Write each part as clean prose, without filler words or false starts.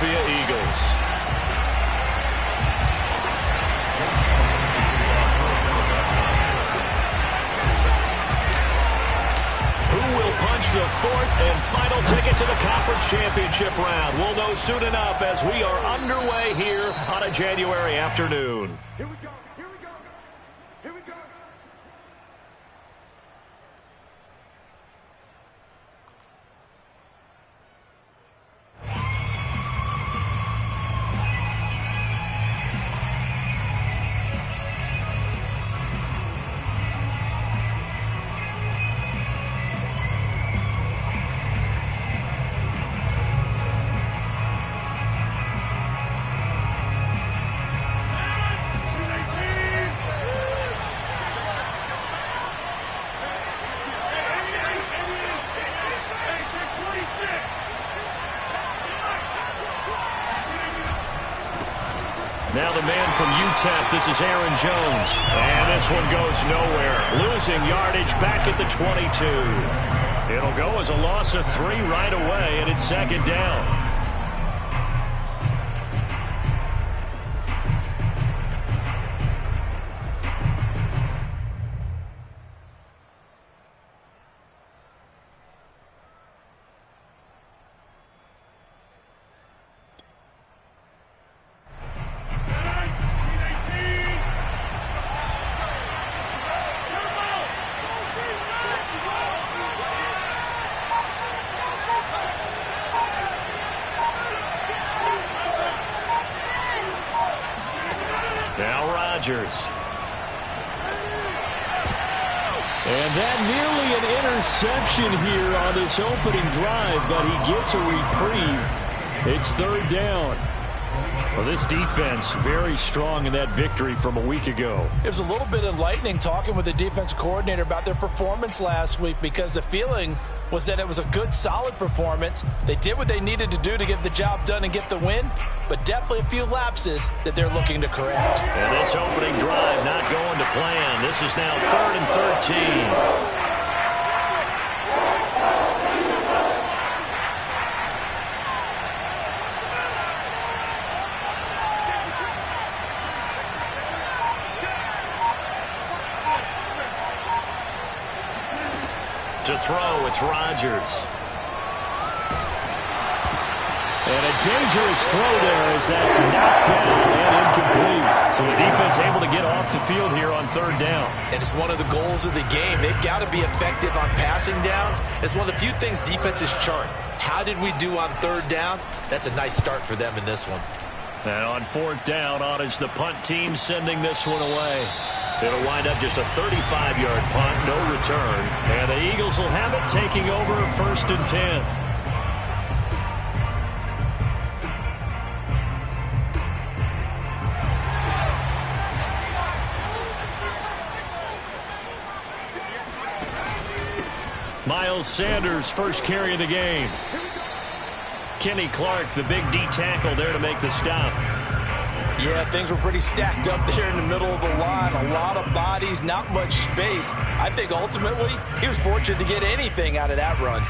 Philadelphia Eagles. Who will punch the fourth and final ticket to the conference championship round? We'll know soon enough as we are underway here on a January afternoon. Here we go. Here we go. Here we go. Now the man from UTEP, this is Aaron Jones. And this one goes nowhere. Losing yardage back at the 22. It'll go as a loss of 3 right away, and it's second down. Now Rodgers. And that nearly an interception here on this opening drive, but he gets a reprieve. It's third down. Well, this defense very strong in that victory from a week ago. It was a little bit enlightening talking with the defense coordinator about their performance last week, because the feeling was that it was a good, solid performance. They did what they needed to do to get the job done and get the win, but definitely a few lapses that they're looking to correct. And this opening drive not going to plan. This is now 3rd and 13. To throw, it's Rodgers. And a dangerous throw there as that's knocked down and incomplete. So the defense able to get off the field here on third down. And it's one of the goals of the game. They've got to be effective on passing downs. It's one of the few things defenses chart. How did we do on third down? That's a nice start for them in this one. And on fourth down, on is the punt team sending this one away. It'll wind up just a 35-yard punt, no return. And the Eagles will have it, taking over 1st and 10. Miles Sanders, first carry of the game. Kenny Clark, the big D tackle there to make the stop. Yeah, things were pretty stacked up there in the middle of the line. A lot of bodies, not much space. I think ultimately he was fortunate to get anything out of that run.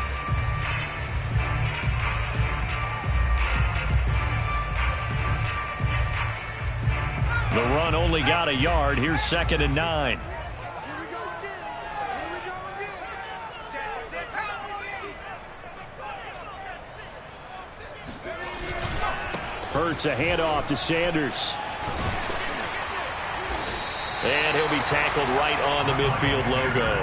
The run only got a yard. Here's 2nd and 9. Hurts a handoff to Sanders. And he'll be tackled right on the midfield logo.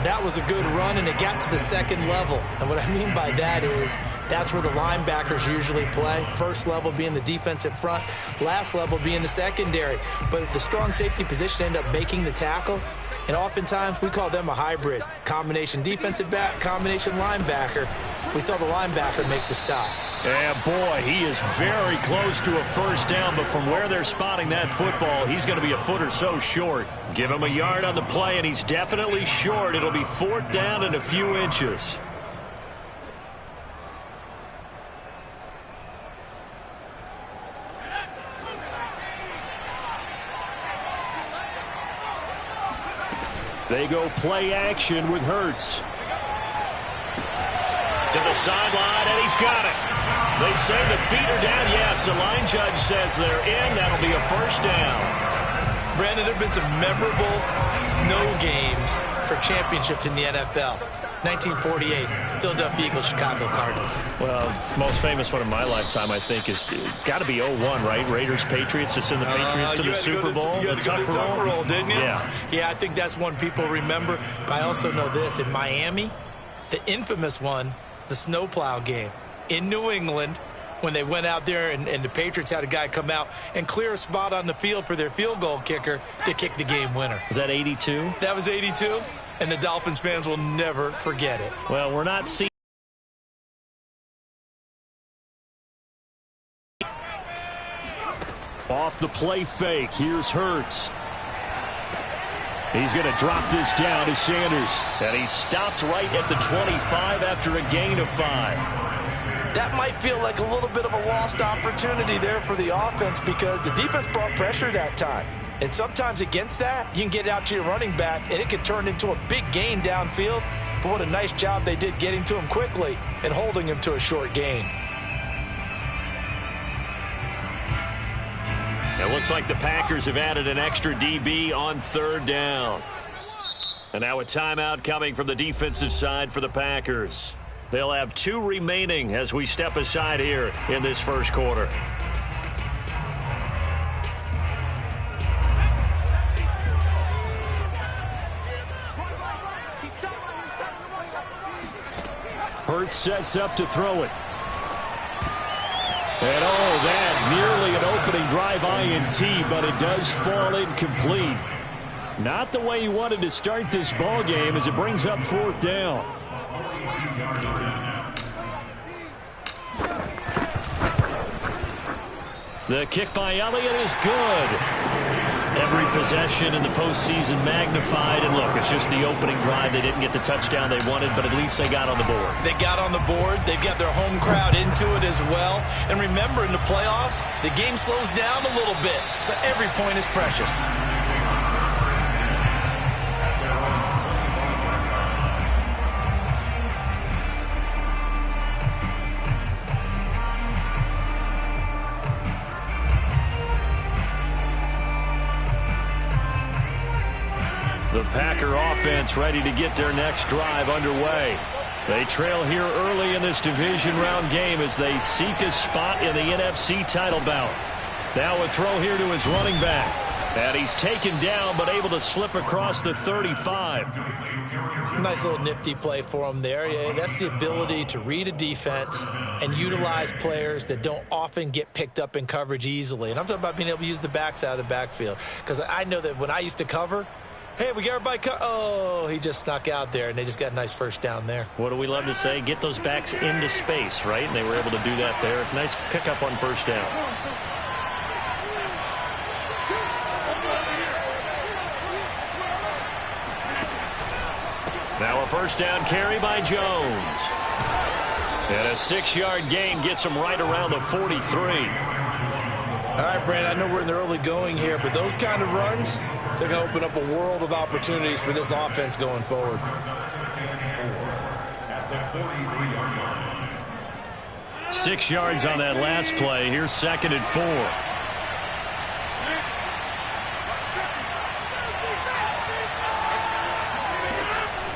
That was a good run, and it got to the second level. And what I mean by that is that's where the linebackers usually play. First level being the defensive front, last level being the secondary. But the strong safety position ended up making the tackle. And oftentimes we call them a hybrid. Combination defensive back, combination linebacker. We saw the linebacker make the stop. Yeah, boy, he is very close to a first down, but from where they're spotting that football, he's going to be a foot or so short. Give him a yard on the play, and he's definitely short. It'll be 4th down and a few inches. They go play action with Hurts. To the sideline, and he's got it. They say the feet are down. Yes, the line judge says they're in. That'll be a first down. Brandon, there have been some memorable snow games for championships in the NFL. 1948, Philadelphia Eagles, Chicago Cardinals. Well, the most famous one in my lifetime, I think, is got to be 01, right? Raiders, Patriots, to send the Patriots to the Super Bowl. You had to go to the Tuck roll, didn't you? Yeah. Yeah, I think that's one people remember. But I also know this. In Miami, the infamous one, the snowplow game. In New England, when they went out there and the Patriots had a guy come out and clear a spot on the field for their field goal kicker to kick the game winner. Was that 82? That was 82, and the Dolphins fans will never forget it. Well, we're not seeing. Off the play fake. Here's Hurts. He's going to drop this down to Sanders. And he stopped right at the 25 after a gain of 5. That might feel like a little bit of a lost opportunity there for the offense because the defense brought pressure that time. And sometimes against that, you can get out to your running back, and it can turn into a big gain downfield. But what a nice job they did getting to him quickly and holding him to a short gain. It looks like the Packers have added an extra DB on third down. And now a timeout coming from the defensive side for the Packers. They'll have 2 remaining as we step aside here in this first quarter. Hurts sets up to throw it. And that nearly an opening drive INT, but it does fall incomplete. Not the way you wanted to start this ball game as it brings up fourth down. The kick by Elliott is good. Every possession in the postseason magnified. And look, it's just the opening drive. They didn't get the touchdown they wanted, but at least they got on the board. They got on the board. They've got their home crowd into it as well. And remember, in the playoffs, the game slows down a little bit. So every point is precious. The Packer offense ready to get their next drive underway. They trail here early in this division round game as they seek a spot in the NFC title bout. Now a throw here to his running back. And he's taken down but able to slip across the 35. Nice little nifty play for him there. Yeah, that's the ability to read a defense and utilize players that don't often get picked up in coverage easily. And I'm talking about being able to use the backs out of the backfield. Because I know that when I used to cover, hey, we got everybody oh, he just snuck out there, and they just got a nice first down there. What do we love to say? Get those backs into space, right? And they were able to do that there. Nice pickup on first down. Now a first down carry by Jones. And a 6-yard gain gets him right around the 43. All right, Brandon, I know we're in the early going here, but those kind of runs, they're going to open up a world of opportunities for this offense going forward. At the 43-yard line. 6 yards on that last play. Here's 2nd and 4.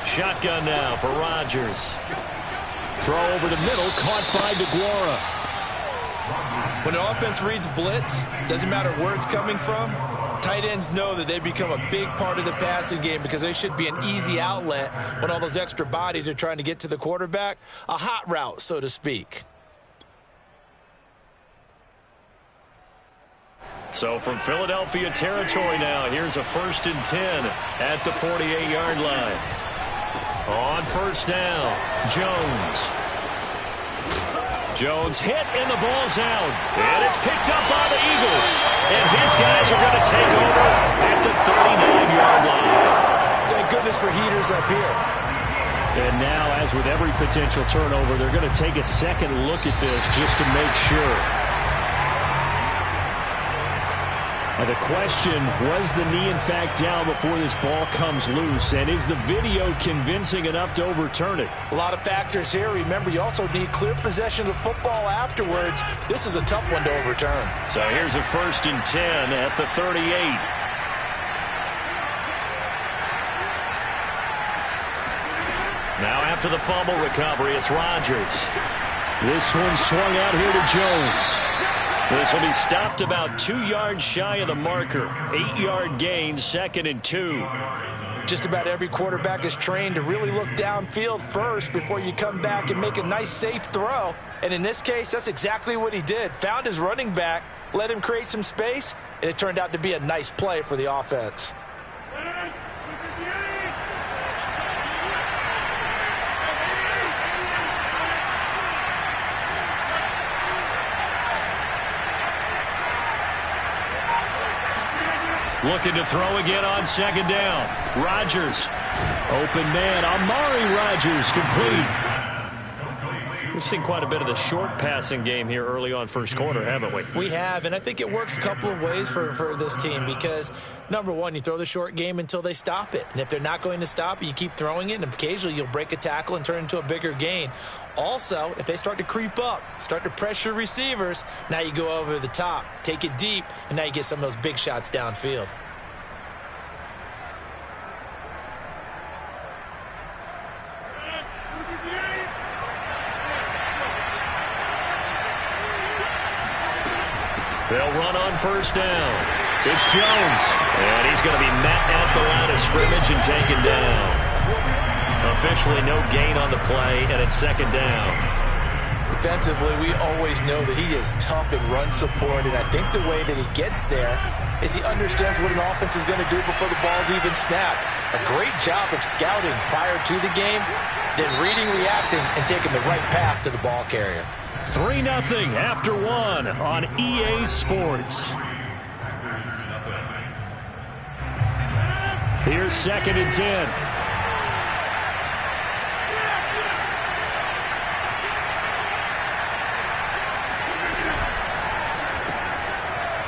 Shotgun now for Rodgers. Throw over the middle, caught by DeGuara. When the offense reads blitz, doesn't matter where it's coming from, tight ends know that they become a big part of the passing game because they should be an easy outlet when all those extra bodies are trying to get to the quarterback. A hot route, so to speak. So from Philadelphia territory now, here's a 1st and 10 at the 48-yard line. On first down, Jones hit and the ball's out. And it's picked up by the Eagles. And his guys are going to take over at the 39-yard line. Thank goodness for heaters up here. And now, as with every potential turnover, they're going to take a second look at this just to make sure. And the question, was the knee in fact down before this ball comes loose? And is the video convincing enough to overturn it? A lot of factors here. Remember, you also need clear possession of the football afterwards. This is a tough one to overturn. So here's a 1st and 10 at the 38. Now after the fumble recovery, it's Rodgers. This one swung out here to Jones. This will be stopped about 2 yards shy of the marker. 8-yard gain, 2nd and 2. Just about every quarterback is trained to really look downfield first before you come back and make a nice, safe throw. And in this case, that's exactly what he did. Found his running back, let him create some space, and it turned out to be a nice play for the offense. Looking to throw again on 2nd down. Rodgers. Open man. Amari Rodgers complete. We've seen quite a bit of the short passing game here early on first quarter, haven't we? We have, and I think it works a couple of ways for this team because, number one, you throw the short game until they stop it. And if they're not going to stop it, you keep throwing it, and occasionally you'll break a tackle and turn into a bigger gain. Also, if they start to creep up, start to pressure receivers, now you go over the top, take it deep, and now you get some of those big shots downfield. They'll run on 1st down. It's Jones. And he's going to be met at the line of scrimmage and taken down. Officially no gain on the play, and it's 2nd down. Defensively, we always know that he is tough in run support, and I think the way that he gets there is he understands what an offense is going to do before the ball's even snapped. A great job of scouting prior to the game, then reading, reacting, and taking the right path to the ball carrier. 3-0 after 1 on EA Sports. Here's 2nd and 10.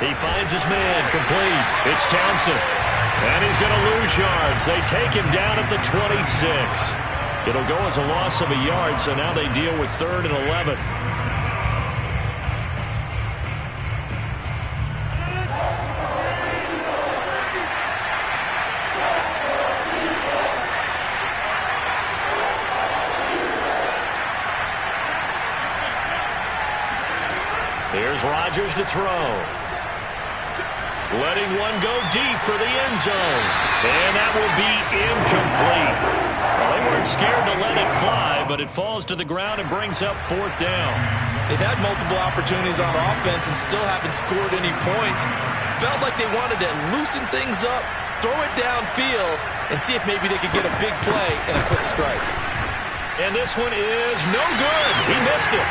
He finds his man, complete. It's Townsend. And he's going to lose yards. They take him down at the 26. It'll go as a loss of a yard, so now they deal with 3rd and 11. Here's Rodgers to throw. Letting one go deep for the end zone. And that will be incomplete. Well, they weren't scared to let it fly, but it falls to the ground and brings up 4th down. They've had multiple opportunities on offense and still haven't scored any points. Felt like they wanted to loosen things up, throw it downfield, and see if maybe they could get a big play and a quick strike. And this one is no good. He missed it.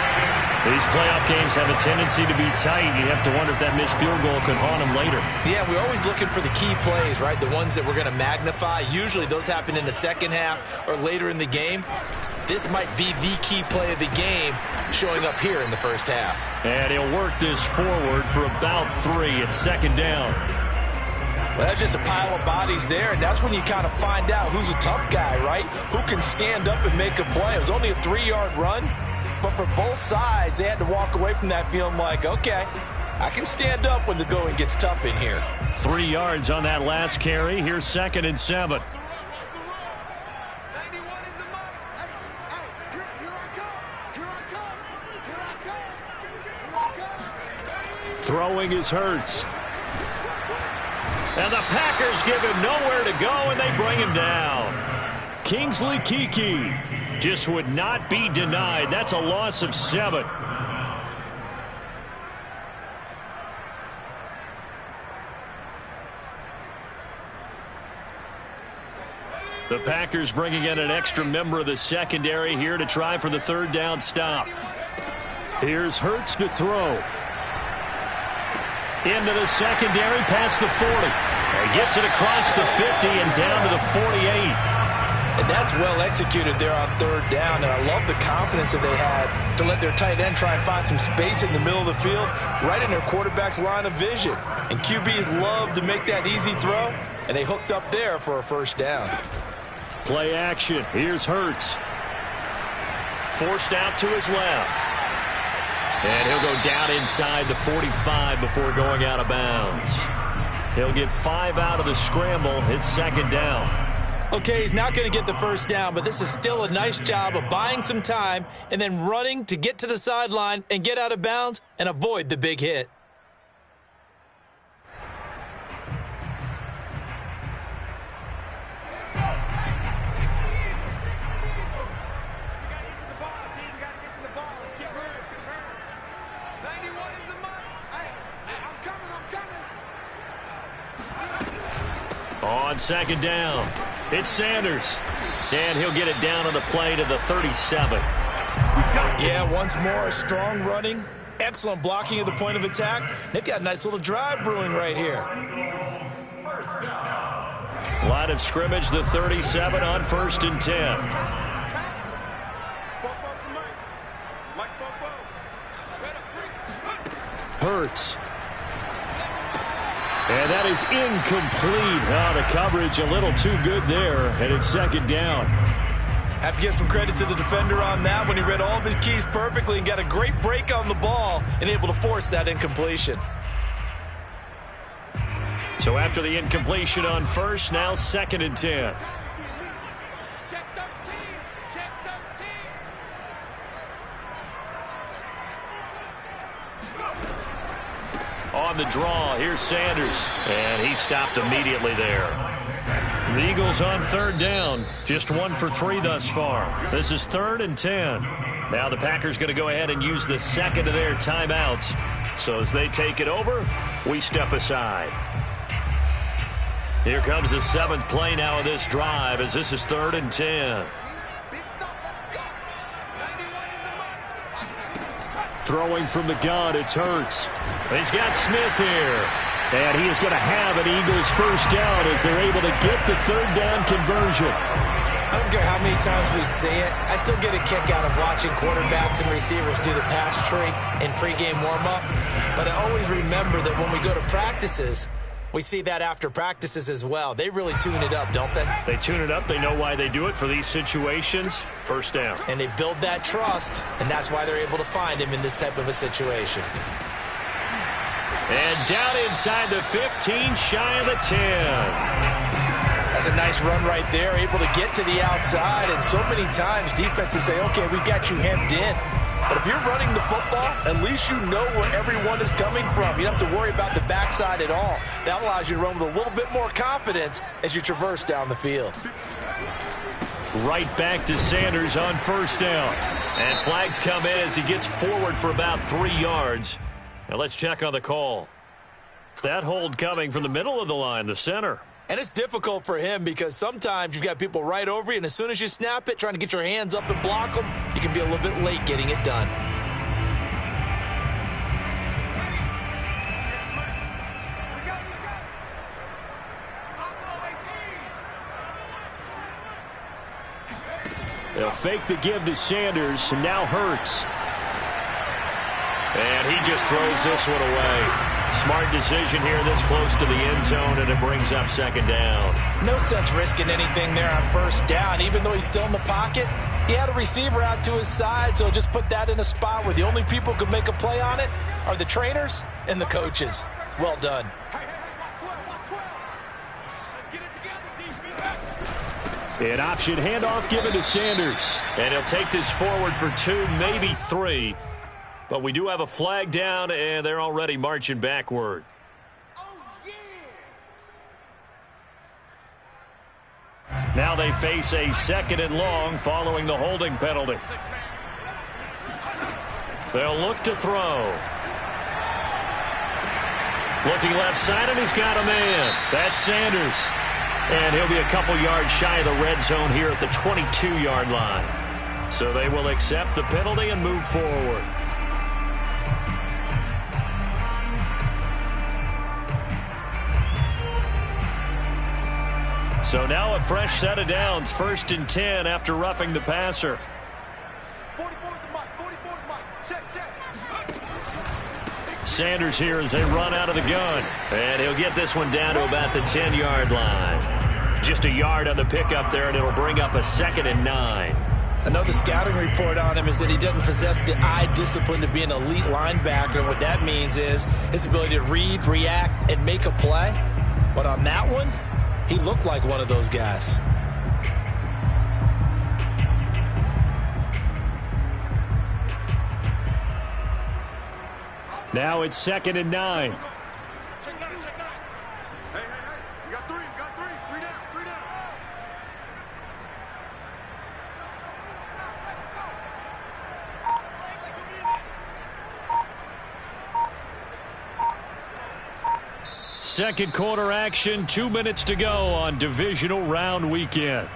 These playoff games have a tendency to be tight. You have to wonder if that missed field goal could haunt them later. Yeah, we're always looking for the key plays, right? The ones that we're going to magnify. Usually those happen in the second half or later in the game. This might be the key play of the game showing up here in the first half. And he'll work this forward for about 3 at 2nd down. Well, that's just a pile of bodies there, and that's when you kind of find out who's a tough guy, right? Who can stand up and make a play. It was only a 3-yard run, but for both sides, they had to walk away from that feeling like, okay, I can stand up when the going gets tough in here. 3 yards on that last carry. Here's 2nd and 7. Throwing is Hurts. And the Packers give him nowhere to go, and they bring him down. Kingsley Keke just would not be denied. That's a loss of 7. The Packers bringing in an extra member of the secondary here to try for the 3rd down stop. Here's Hurts to throw. Into the secondary, past the 40. He gets it across the 50 and down to the 48. And that's well executed there on third down. And I love the confidence that they had to let their tight end try and find some space in the middle of the field, right in their quarterback's line of vision. And QBs love to make that easy throw, and they hooked up there for a first down. Play action. Here's Hurts. Forced out to his left. And he'll go down inside the 45 before going out of bounds. He'll get 5 out of the scramble. It's second down. Okay, he's not going to get the first down, but this is still a nice job of buying some time and then running to get to the sideline and get out of bounds and avoid the big hit. On second down, it's Sanders. And he'll get it down on the play to the 37. Yeah, once more, strong running, excellent blocking at the point of attack. They've got a nice little drive brewing right here. Line of scrimmage, the 37 on 1st and 10. Hurts. And that is incomplete. Oh, the coverage a little too good there, and it's second down. Have to give some credit to the defender on that when he read all of his keys perfectly and got a great break on the ball and able to force that incompletion. So after the incompletion on first, now 2nd and 10. On the draw, here's Sanders. And he stopped immediately there. The Eagles on 3rd down. Just 1 for 3 thus far. This is 3rd and 10. Now the Packers going to go ahead and use the second of their timeouts. So as they take it over, we step aside. Here comes the 7th play now of this drive as this is 3rd and 10. Throwing from the gun, it's Hurts. He's got Smith here. And he is going to have an Eagles first down as they're able to get the 3rd down conversion. I don't care how many times we say it, I still get a kick out of watching quarterbacks and receivers do the pass tree in pregame warm-up. But I always remember that when we go to practices, we see that after practices as well. They really tune it up, don't they? They tune it up. They know why they do it for these situations. First down. And they build that trust, and that's why they're able to find him in this type of a situation. And down inside the 15, shy of the 10. That's a nice run right there, able to get to the outside. And so many times defenses say, okay, we've got you hemmed in. But if you're running the football, at least you know where everyone is coming from. You don't have to worry about the backside at all. That allows you to run with a little bit more confidence as you traverse down the field. Right back to Sanders on first down. And flags come in as he gets forward for about 3 yards. Now let's check on the call. That hold coming from the middle of the line, the center. And it's difficult for him because sometimes you've got people right over you, and as soon as you snap it, trying to get your hands up and block them, you can be a little bit late getting it done. They'll fake the give to Sanders, and now Hurts. And he just throws this one away. Smart decision here this close to the end zone, and it brings up second down. No sense risking anything there on first down. Even though he's still in the pocket, he had a receiver out to his side, so just put that in a spot where the only people who can make a play on it are the trainers and the coaches. Well done. An option handoff given to Sanders. And he'll take this forward for 2, maybe 3. But we do have a flag down, and they're already marching backward. Now they face a 2nd and long following the holding penalty. They'll look to throw. Looking left side, and he's got a man. That's Sanders. And he'll be a couple yards shy of the red zone here at the 22-yard line. So they will accept the penalty and move forward. So now a fresh set of downs, 1st and 10 after roughing the passer. 44's the mic. 44's the mic. Check. Sanders here as they run out of the gun. And he'll get this one down to about the 10-yard line. Just a yard on the pickup there, and it'll bring up a 2nd and 9. I know the scouting report on him is that he doesn't possess the eye discipline to be an elite linebacker. And what that means is his ability to read, react, and make a play. But on that one, he looked like one of those guys. Now it's 2nd and 9. Check 9. Hey. You got 3. 3 down. Second quarter action, 2 minutes to go on divisional round weekend.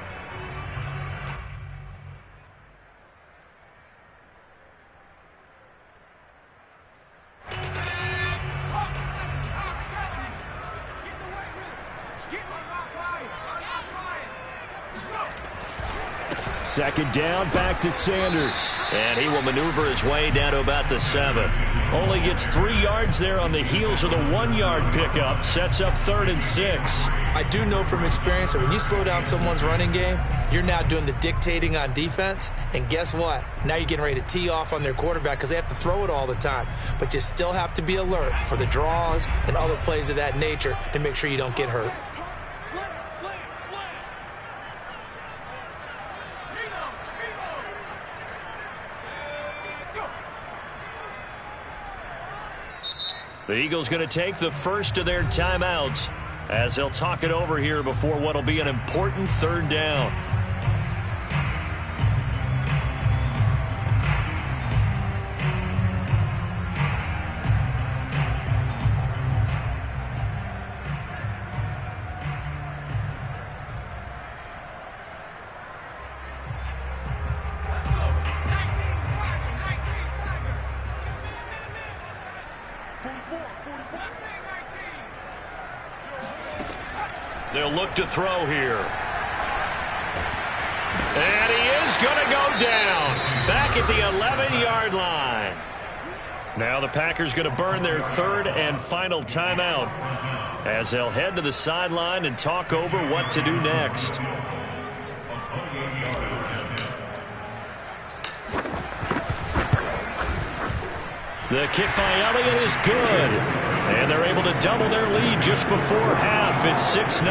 Second down, back to Sanders. And he will maneuver his way down to about the 7. Only gets 3 yards there on the heels of the 1-yard pickup. Sets up 3rd and 6. I do know from experience that when you slow down someone's running game, you're now doing the dictating on defense. And guess what? Now you're getting ready to tee off on their quarterback because they have to throw it all the time. But you still have to be alert for the draws and other plays of that nature to make sure you don't get hurt. Slam. The Eagles going to take the first of their timeouts as they'll talk it over here before what will be an important 3rd down. They'll look to throw here. And he is going to go down. Back at the 11-yard line. Now the Packers going to burn their 3rd and final timeout as they'll head to the sideline and talk over what to do next. The kick by Elliott is good. And they're able to double their lead just before half. It's 6-0.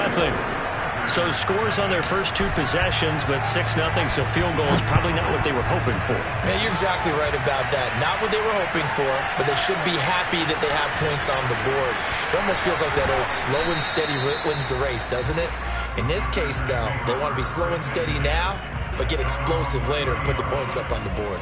So scores on their first 2 possessions, but 6-0, so field goal is probably not what they were hoping for. Yeah, you're exactly right about that. Not what they were hoping for, but they should be happy that they have points on the board. It almost feels like that old slow and steady wins the race, doesn't it? In this case, though, they want to be slow and steady now, but get explosive later and put the points up on the board.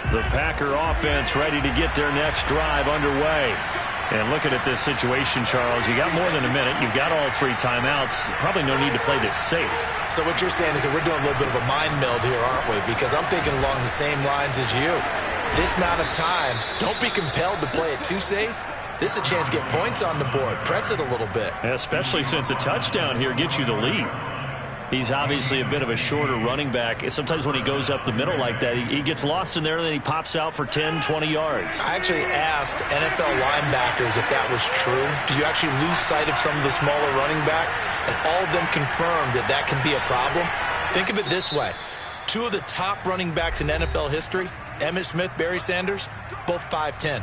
The Packer offense ready to get their next drive underway. And looking at this situation, Charles, you got more than a minute. You've got all 3 timeouts. Probably no need to play this safe. So what you're saying is that we're doing a little bit of a mind meld here, aren't we? Because I'm thinking along the same lines as you. This amount of time, don't be compelled to play it too safe. This is a chance to get points on the board. Press it a little bit. Especially since a touchdown here gets you the lead. He's obviously a bit of a shorter running back. Sometimes when he goes up the middle like that, he gets lost in there, and then he pops out for 10, 20 yards. I actually asked NFL linebackers if that was true. Do you actually lose sight of some of the smaller running backs? And all of them confirmed that that can be a problem. Think of it this way. 2 of the top running backs in NFL history, Emmitt Smith, Barry Sanders, both 5'10".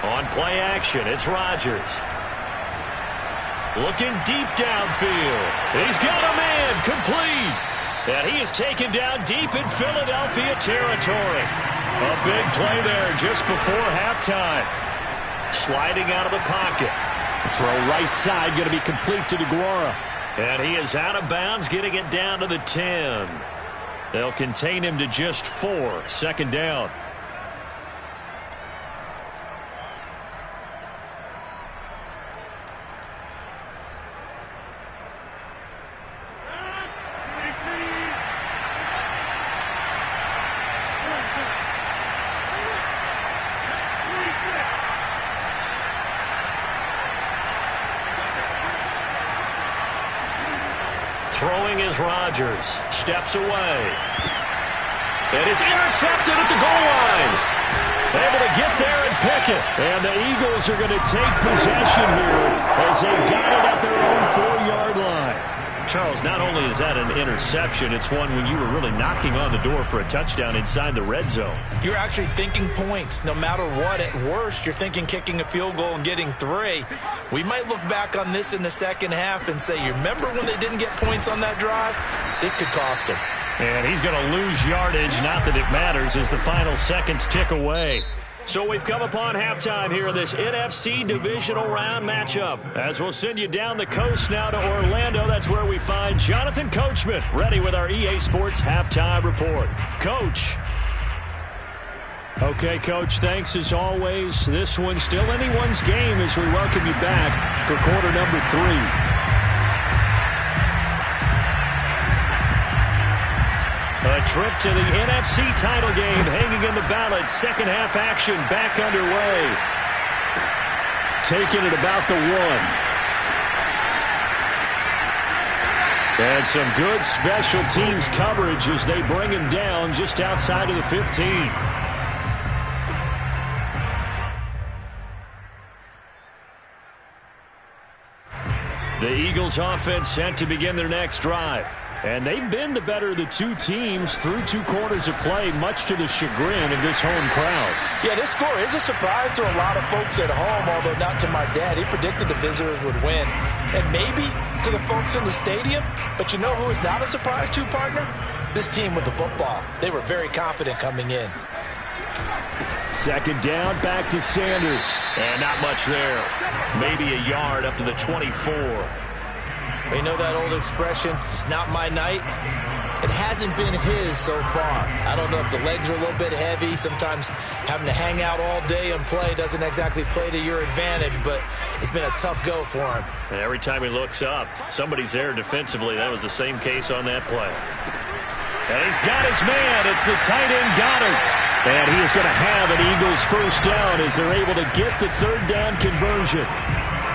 On play action, it's Rodgers. Looking deep downfield. He's got a man complete. And he is taken down deep in Philadelphia territory. A big play there just before halftime. Sliding out of the pocket. Throw right side going to be complete to DeGuara. And he is out of bounds, getting it down to the 10. They'll contain him to just 4. Second down. Throwing is Rodgers. Steps away. And it's intercepted at the goal line. Able to get there and pick it. And the Eagles are going to take possession here as they've got it at their own 4-yard line. Charles, not only is that an interception, it's one when you were really knocking on the door for a touchdown inside the red zone. You're actually thinking points. No matter what, at worst, you're thinking kicking a field goal and getting 3. We might look back on this in the second half and say, you remember when they didn't get points on that drive? This could cost them. And he's going to lose yardage, not that it matters, as the final seconds tick away. So we've come upon halftime here in this NFC divisional round matchup. As we'll send you down the coast now to Orlando, that's where we find Jonathan Coachman ready with our EA Sports halftime report. Coach. Okay, Coach, thanks as always. This one's still anyone's game as we welcome you back for quarter number 3. A trip to the NFC title game hanging in the balance. Second half action back underway. Taking it about the 1. And some good special teams coverage as they bring him down just outside of the 15. The Eagles offense sent to begin their next drive. And they've been the better of the two teams through 2 quarters of play, much to the chagrin of this home crowd. Yeah, this score is a surprise to a lot of folks at home, although not to my dad. He predicted the visitors would win. And maybe to the folks in the stadium. But you know who is not a surprise to, partner? This team with the football. They were very confident coming in. Second down, back to Sanders. And not much there. Maybe a yard up to the 24. You know that old expression, it's not my night? It hasn't been his so far. I don't know if the legs are a little bit heavy. Sometimes having to hang out all day and play doesn't exactly play to your advantage, but it's been a tough go for him. And every time he looks up, somebody's there defensively. That was the same case on that play. And he's got his man. It's the tight end Goddard. And he is going to have an Eagles first down as they're able to get the third down conversion.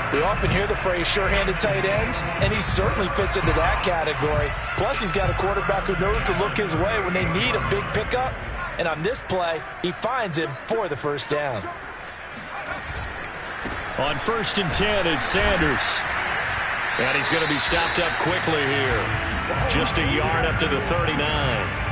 We often hear the phrase sure-handed tight ends, and he certainly fits into that category. Plus, he's got a quarterback who knows to look his way when they need a big pickup. And on this play, he finds him for the first down. On 1st and 10, it's Sanders. And he's going to be stopped up quickly here. Just a yard up to the 39.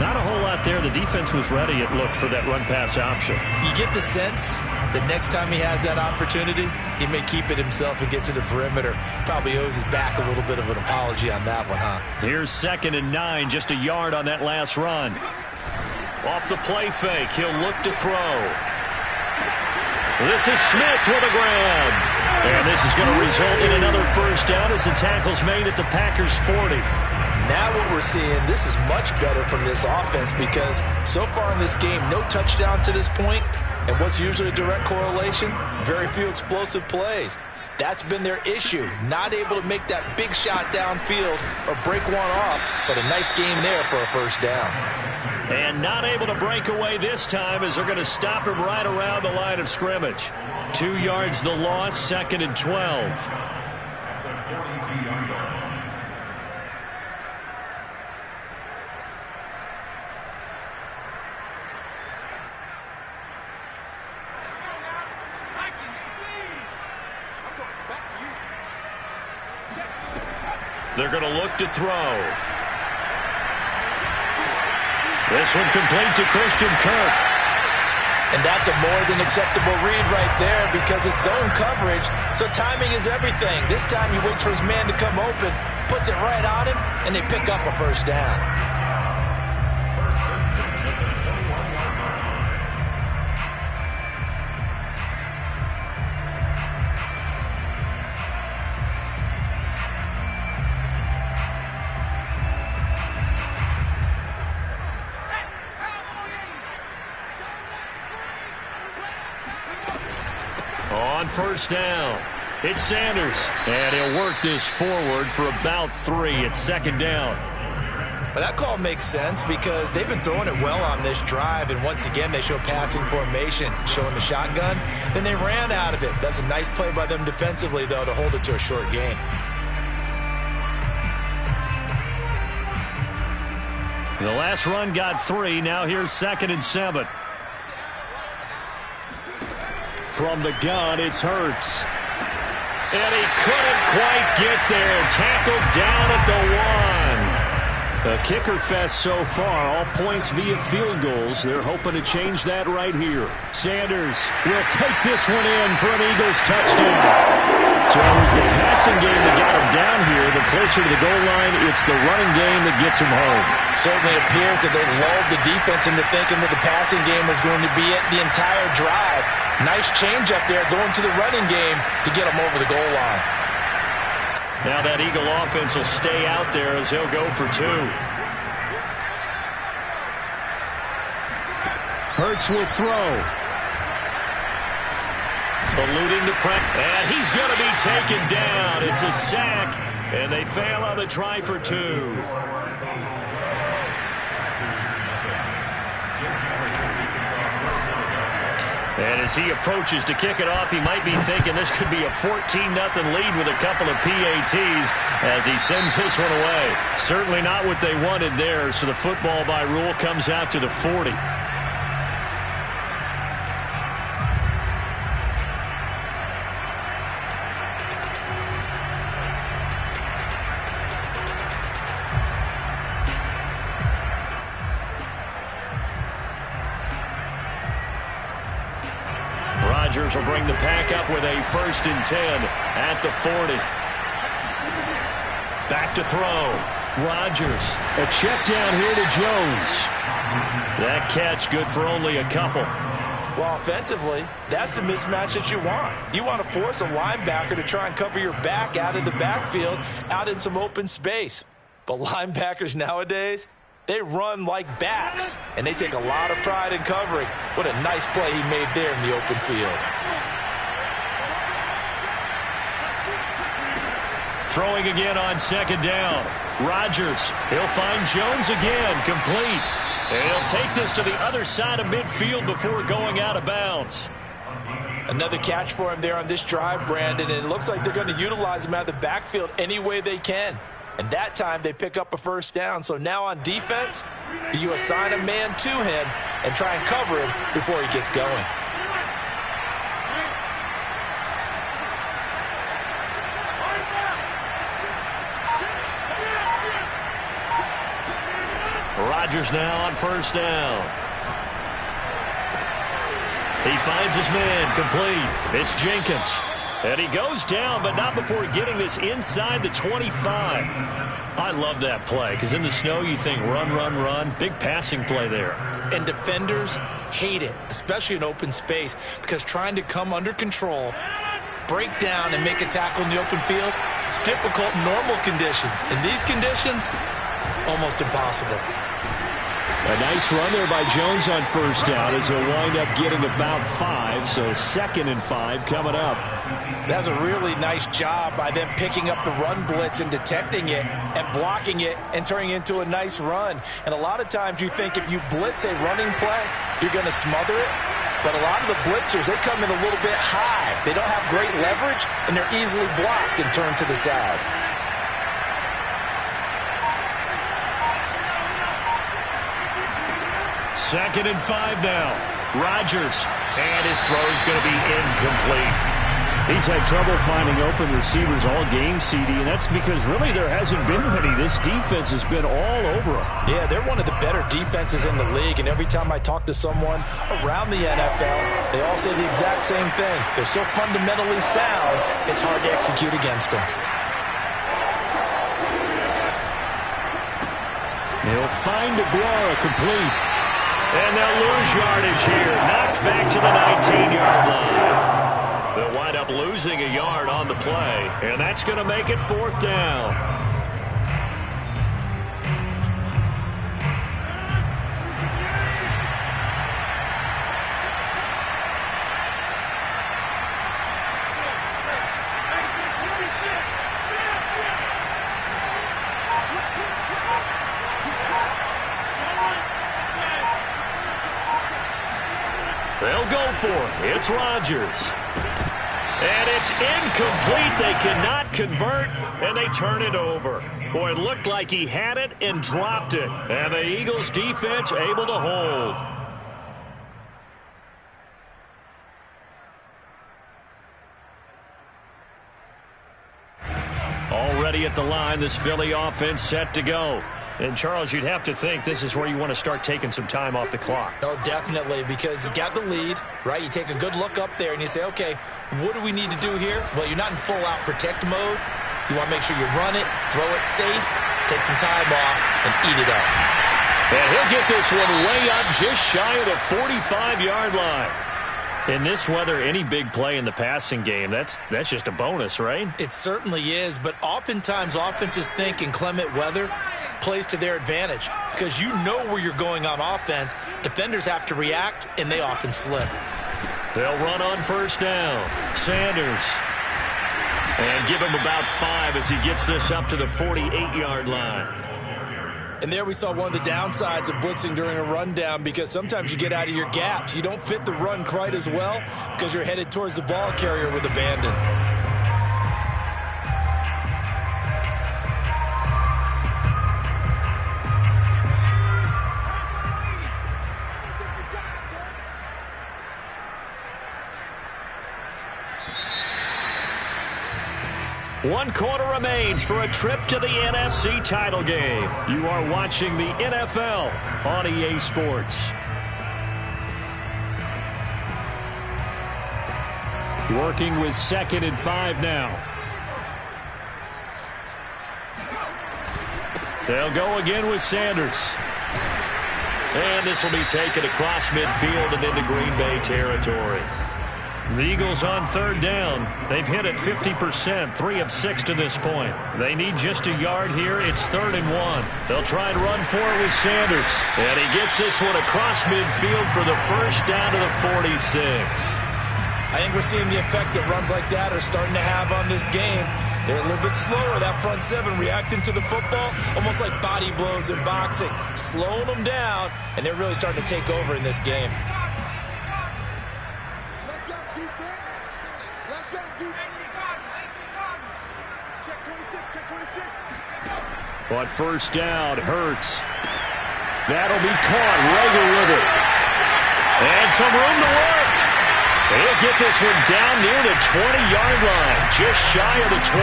Not a whole lot there. The defense was ready, it looked, for that run-pass option. You get the sense that next time he has that opportunity, he may keep it himself and get to the perimeter. Probably owes his back a little bit of an apology on that one, huh? Here's 2nd and 9, just a yard on that last run. Off the play fake, he'll look to throw. This is Smith with a grab. And this is going to result in another first down as the tackle's made at the Packers' 40. Now what we're seeing, this is much better from this offense because so far in this game, no touchdown to this point. And what's usually a direct correlation? Very few explosive plays. That's been their issue. Not able to make that big shot downfield or break one off, but a nice game there for a first down. And not able to break away this time as they're going to stop him right around the line of scrimmage. 2 yards the loss, 2nd and 12. They're going to look to throw. This one complete to Christian Kirk. And that's a more than acceptable read right there because it's zone coverage, so timing is everything. This time he waits for his man to come open, puts it right on him, and they pick up a first down. On first down, it's Sanders, and he'll work this forward for about 3 at second down. But that call makes sense because they've been throwing it well on this drive, and once again they show passing formation, showing the shotgun. Then they ran out of it. That's a nice play by them defensively, though, to hold it to a short gain. The last run got 3. Now here's 2nd and 7. From the gun, it's Hurts. And he couldn't quite get there. Tackled down at the 1. A kicker fest so far. All points via field goals. They're hoping to change that right here. Sanders will take this one in for an Eagles touchdown. So it was the passing game that got him down here. The closer to the goal line, it's the running game that gets him home. Certainly appears that they lulled the defense into thinking that the passing game was going to be it the entire drive. Nice change up there going to the running game to get him over the goal line. Now that Eagle offense will stay out there as he'll go for 2. Hurts will throw. Eluding the press. And he's going to be taken down. It's a sack. And they fail on the try for 2. And as he approaches to kick it off, he might be thinking this could be a 14-0 lead with a couple of PATs as he sends this one away. Certainly not what they wanted there, so the football by rule comes out to the 40. Rodgers will bring the pack up with a 1st and 10 at the 40. Back to throw. Rodgers. A check down here to Jones. That catch good for only a couple. Well, offensively, that's the mismatch that you want. You want to force a linebacker to try and cover your back out of the backfield, out in some open space. But linebackers nowadays, they run like backs, and they take a lot of pride in covering. What a nice play he made there in the open field. Throwing again on 2nd down. Rodgers, he'll find Jones again, complete. And he'll take this to the other side of midfield before going out of bounds. Another catch for him there on this drive, Brandon, and it looks like they're going to utilize him out of the backfield any way they can. And that time they pick up a first down. So now on defense, do you assign a man to him and try and cover him before he gets going? Rodgers now on 1st down. He finds his man, complete. It's Jenkins. And he goes down, but not before getting this inside the 25. I love that play, because in the snow you think run, run, run. Big passing play there. And defenders hate it, especially in open space, because trying to come under control, break down, and make a tackle in the open field, difficult in normal conditions. In these conditions, almost impossible. A nice run there by Jones on 1st down as he'll wind up getting about 5, so 2nd and 5 coming up. That's a really nice job by them picking up the run blitz and detecting it and blocking it and turning it into a nice run. And a lot of times you think if you blitz a running play, you're going to smother it. But a lot of the blitzers, they come in a little bit high. They don't have great leverage, and they're easily blocked and turned to the side. Second and 5 now. Rodgers. And his throw's going to be incomplete. He's had trouble finding open receivers all game, CD, and that's because really there hasn't been many. This defense has been all over him. Yeah, they're one of the better defenses in the league, and every time I talk to someone around the NFL, they all say the exact same thing. They're so fundamentally sound, it's hard to execute against them. He'll find Aguara complete. And they'll lose yardage here. Knocked back to the 19-yard line. They'll wind up losing a yard on the play, and that's going to make it 4th down. They'll go for it. It's Rodgers. And it's incomplete. They cannot convert, and they turn it over. Boy, it looked like he had it and dropped it. And the Eagles defense able to hold. Already at the line, this Philly offense set to go. And, Charles, you'd have to think this is where you want to start taking some time off the clock. Oh, definitely, because you got the lead, right? You take a good look up there and you say, okay, what do we need to do here? Well, you're not in full-out protect mode. You want to make sure you run it, throw it safe, take some time off, and eat it up. And he'll get this one way up just shy of the 45-yard line. In this weather, any big play in the passing game, that's just a bonus, right? It certainly is, but oftentimes offenses think in clement weather plays to their advantage because you know where you're going on offense. Defenders have to react, and they often slip. They'll run on 1st down. Sanders. And give him about 5 as he gets this up to the 48-yard line. And there we saw one of the downsides of blitzing during a rundown because sometimes you get out of your gaps. You don't fit the run quite as well because you're headed towards the ball carrier with abandon. One quarter remains for a trip to the NFC title game. You are watching the NFL on EA Sports. Working with 2nd and 5 now. They'll go again with Sanders. And this will be taken across midfield and into Green Bay territory. The Eagles on 3rd down. They've hit it 50%, 3 of 6 to this point. They need just a yard here. It's 3rd and 1. They'll try and run for it with Sanders. And he gets this one across midfield for the 1st down to the 46. I think we're seeing the effect that runs like that are starting to have on this game. They're a little bit slower, that front 7 reacting to the football, almost like body blows in boxing, slowing them down, and they're really starting to take over in this game. On 1st down, Hurts. That'll be caught. Rager with it. And some room to work. He'll get this one down near the 20-yard line, just shy of the 20.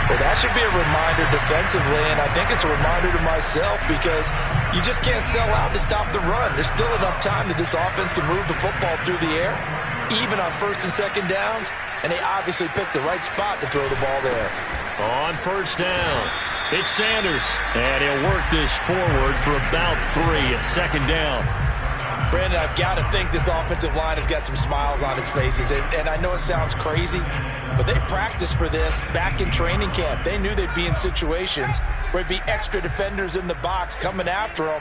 Well, that should be a reminder defensively, and I think it's a reminder to myself because you just can't sell out to stop the run. There's still enough time that this offense can move the football through the air, even on 1st and 2nd downs, and they obviously picked the right spot to throw the ball there. On 1st down, it's Sanders, and he'll work this forward for about 3 at 2nd down. Brandon, I've got to think this offensive line has got some smiles on its faces. And I know it sounds crazy, but they practiced for this back in training camp. They knew they'd be in situations where it'd be extra defenders in the box coming after them,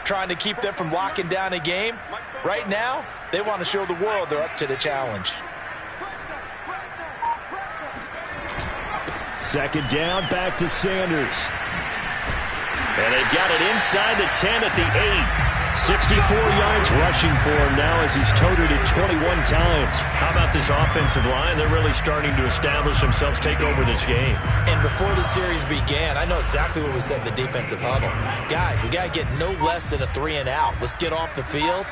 trying to keep them from locking down a game. Right now, they want to show the world they're up to the challenge. 2nd down, back to Sanders. And they've got it inside the 10 at the 8. 64 yards rushing for him now as he's toted it 21 times. How about this offensive line? They're really starting to establish themselves, take over this game. And before the series began, I know exactly what we said in the defensive huddle. Guys, we got to get no less than a 3 and out. Let's get off the field.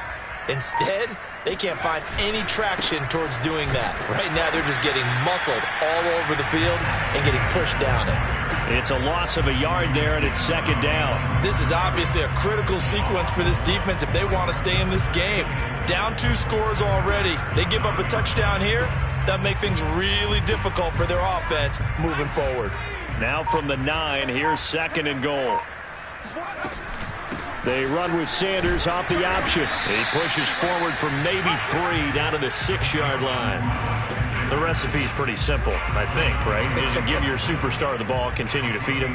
Instead, they can't find any traction towards doing that. Right now, they're just getting muscled all over the field and getting pushed down it. It's a loss of a yard there, and it's 2nd down. This is obviously a critical sequence for this defense if they want to stay in this game. Down 2 scores already. They give up a touchdown here. That makes things really difficult for their offense moving forward. Now from the 9, here's 2nd and goal. They run with Sanders off the option. He pushes forward for maybe 3 down to the 6-yard line. The recipe's pretty simple, I think, right? Just give your superstar the ball, continue to feed him.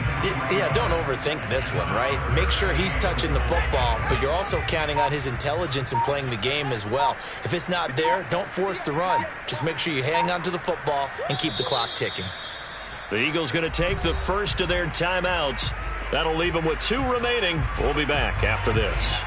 Yeah, don't overthink this one, right? Make sure he's touching the football, but you're also counting on his intelligence in playing the game as well. If it's not there, don't force the run. Just make sure you hang on to the football and keep the clock ticking. The Eagles going to take the first of their timeouts. That'll leave them with 2 remaining. We'll be back after this.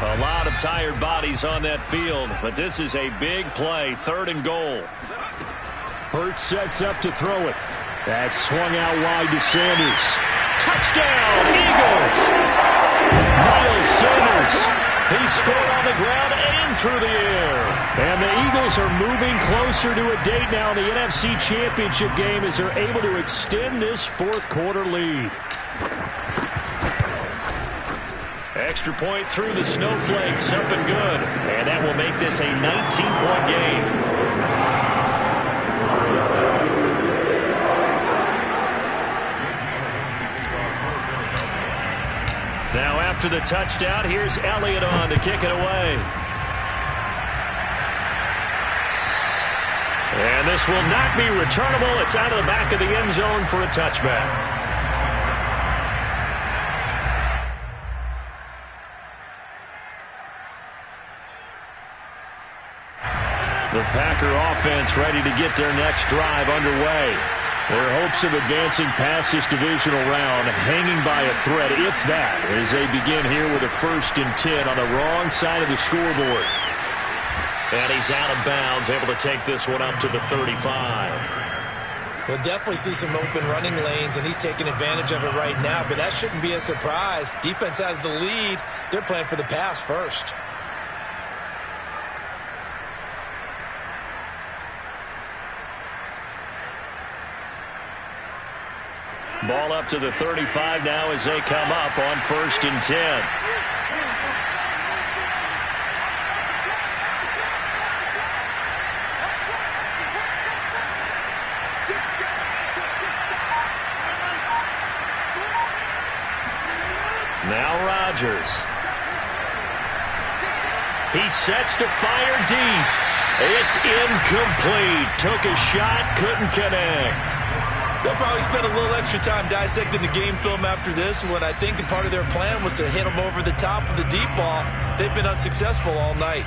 A lot of tired bodies on that field, but this is a big play, 3rd and goal. Hurts sets up to throw it. That's swung out wide to Sanders. Touchdown, Eagles! Miles Sanders. He scored on the ground and through the air. And the Eagles are moving closer to a date now in the NFC Championship game as they're able to extend this 4th quarter lead. Extra point through the snowflakes, up and good. And that will make this a 19-point game. Now after the touchdown, here's Elliott on to kick it away. And this will not be returnable. It's out of the back of the end zone for a touchback. The Packer offense ready to get their next drive underway. Their hopes of advancing past this divisional round hanging by a thread, if that, as they begin here with a 1st and 10 on the wrong side of the scoreboard. And he's out of bounds, able to take this one up to the 35. We'll definitely see some open running lanes, and he's taking advantage of it right now, but that shouldn't be a surprise. Defense has the lead. They're playing for the pass first. Ball up to the 35 now as they come up on 1st and 10. Now Rodgers. He sets to fire deep. It's incomplete. Took a shot, couldn't connect. They'll probably spend a little extra time dissecting the game film after this one. I think part of their plan was to hit them over the top of the deep ball. They've been unsuccessful all night.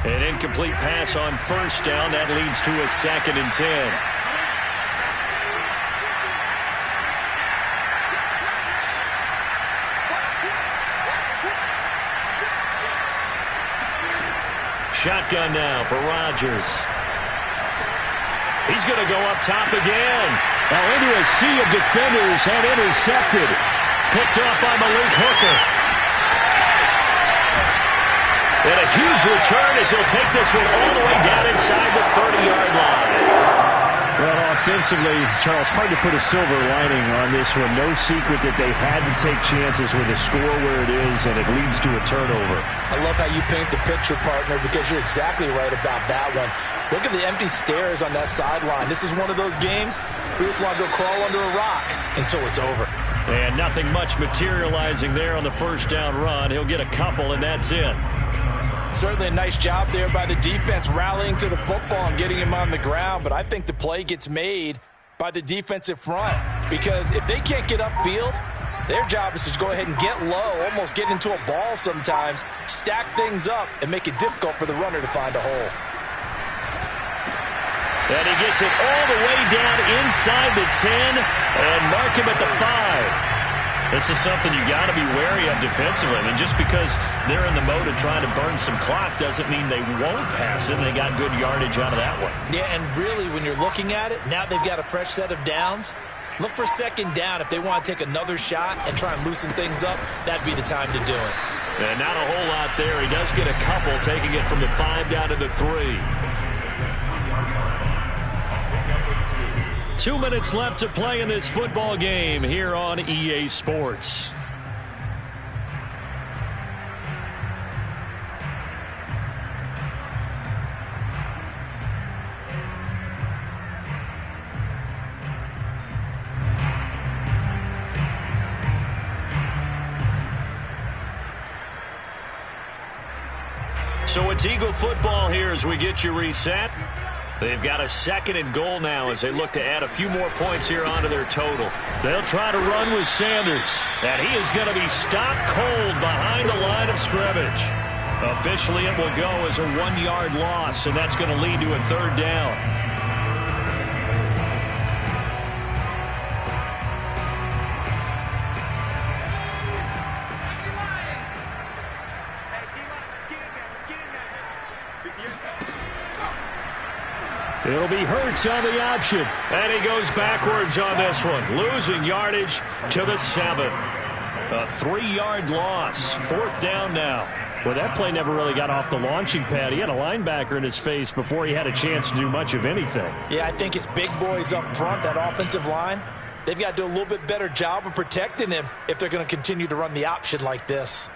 An incomplete pass on 1st down. That leads to a 2nd and 10. Shotgun now for Rodgers. He's going to go up top again. Now into a sea of defenders and intercepted. Picked up by Malik Hooker. And a huge return as he'll take this one all the way down inside the 30-yard line. Well, offensively, Charles, hard to put a silver lining on this one. No secret that they had to take chances with the score where it is, and it leads to a turnover. I love how you paint the picture, partner, because you're exactly right about that one. Look at the empty stairs on that sideline. This is one of those games we just want to go crawl under a rock until it's over. And nothing much materializing there on the 1st down run. He'll get a couple, and that's it. Certainly a nice job there by the defense rallying to the football and getting him on the ground, but I think the play gets made by the defensive front because if they can't get upfield, their job is to go ahead and get low, almost get into a ball sometimes, stack things up, and make it difficult for the runner to find a hole. And he gets it all the way down inside the 10 and mark him at the 5. This is something you got to be wary of defensively. I mean, just because they're in the mode of trying to burn some clock doesn't mean they won't pass it. They got good yardage out of that one. Yeah, and really, when you're looking at it, now they've got a fresh set of downs. Look for 2nd down. If they want to take another shot and try and loosen things up, that'd be the time to do it. And not a whole lot there. He does get a couple, taking it from the 5 down to the 3. 2 minutes left to play in this football game here on EA Sports. So it's Eagle football here as we get you reset. They've got a 2nd and goal now as they look to add a few more points here onto their total. They'll try to run with Sanders, and he is going to be stopped cold behind the line of scrimmage. Officially, it will go as a 1-yard loss, and that's going to lead to a 3rd down. It'll be Hurts on the option. And he goes backwards on this one, losing yardage to the 7. A 3-yard loss. 4th down now. Well, that play never really got off the launching pad. He had a linebacker in his face before he had a chance to do much of anything. Yeah, I think it's big boys up front, that offensive line. They've got to do a little bit better job of protecting him if they're going to continue to run the option like this.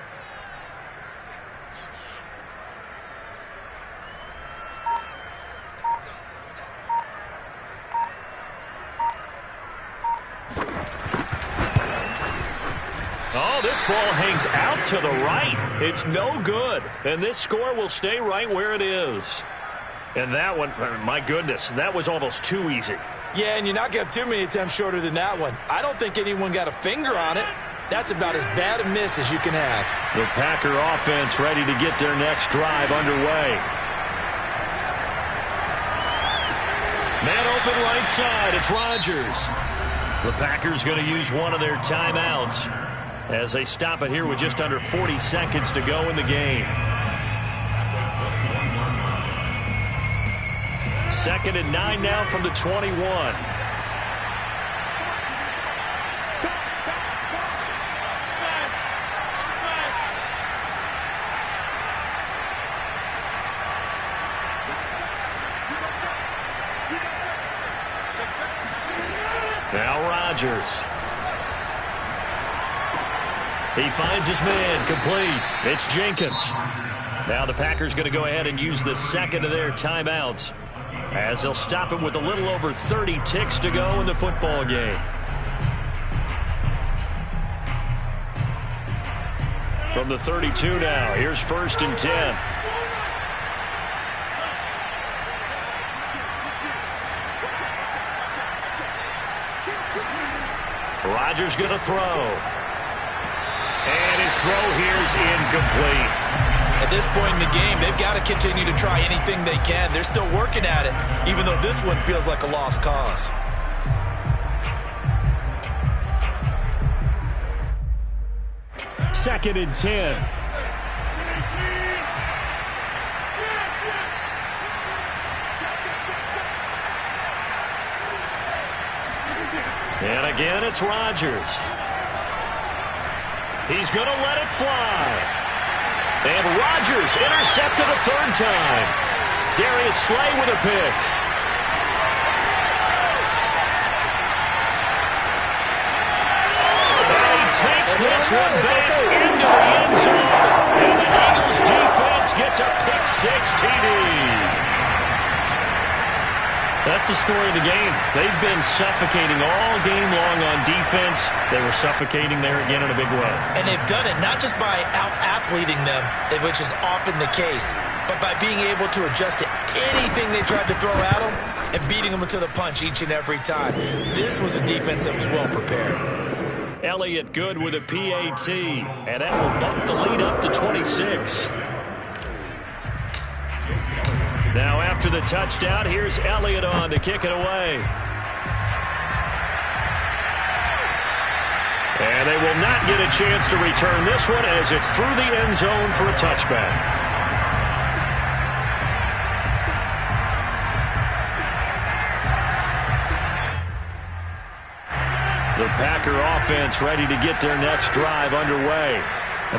Oh, this ball hangs out to the right. It's no good. And this score will stay right where it is. And that one, my goodness, that was almost too easy. Yeah, and you're not going to have too many attempts shorter than that one. I don't think anyone got a finger on it. That's about as bad a miss as you can have. The Packer offense ready to get their next drive underway. Man open right side. It's Rodgers. The Packers going to use one of their timeouts as they stop it here with just under 40 seconds to go in the game. 2nd and 9 now from the 21. Now Rodgers. He finds his man, complete. It's Jenkins. Now the Packers going to go ahead and use the 2nd of their timeouts as they'll stop it with a little over 30 ticks to go in the football game. From the 32 now, here's 1st and 10. Rodgers going to throw. And his throw here is incomplete. At this point in the game, they've got to continue to try anything they can. They're still working at it, even though this one feels like a lost cause. Second and 10. And again, it's Rodgers. He's going to let it fly. And Rodgers intercepted a 3rd time. Darius Slay with a pick. And he takes this one back into the end zone. And the Eagles defense gets a pick-6 TD. That's the story of the game. They've been suffocating all game long on defense. They were suffocating there again in a big way. And they've done it not just by out-athleting them, which is often the case, but by being able to adjust to anything they tried to throw at them and beating them to the punch each and every time. This was a defense that was well prepared. Elliott good with a PAT, and that will bump the lead up to 26. Now after the touchdown, here's Elliott on to kick it away. And they will not get a chance to return this one as it's through the end zone for a touchback. The Packer offense ready to get their next drive underway.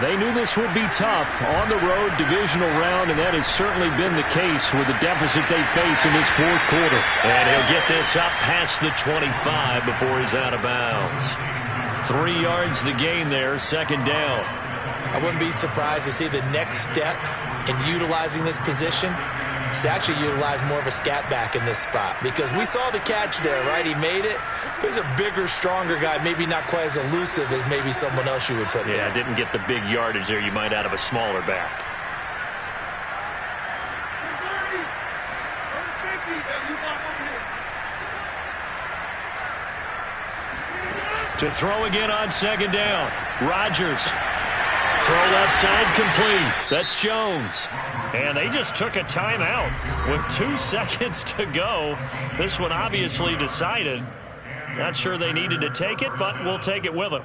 They knew this would be tough on the road divisional round, and that has certainly been the case with the deficit they face in this 4th quarter. And he'll get this up past the 25 before he's out of bounds. 3 yards the gain there, 2nd down. I wouldn't be surprised to see the next step in utilizing this position is to actually utilize more of a scat back in this spot, because we saw the catch there, right? He made it. He's a bigger, stronger guy, maybe not quite as elusive as maybe someone else you would put there. Yeah, didn't get the big yardage there you might out of a smaller back. To throw again on second down. Rodgers. Throw left side complete. That's Jones. And they just took a timeout with 2 seconds to go. This one obviously decided. Not sure they needed to take it, but we'll take it with them.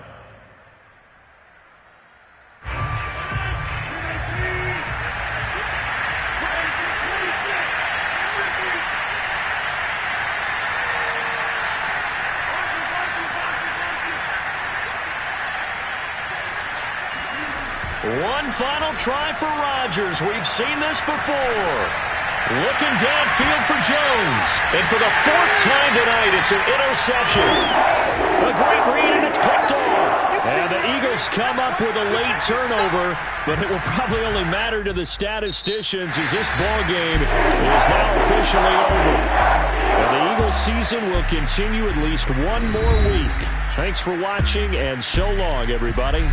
One final try for Rodgers. We've seen this before. Looking downfield for Jones. And for the 4th time tonight, it's an interception. A great read, and it's picked off. And the Eagles come up with a late turnover, but it will probably only matter to the statisticians as this ball game is now officially over. And the Eagles season will continue at least one more week. Thanks for watching, and so long, everybody.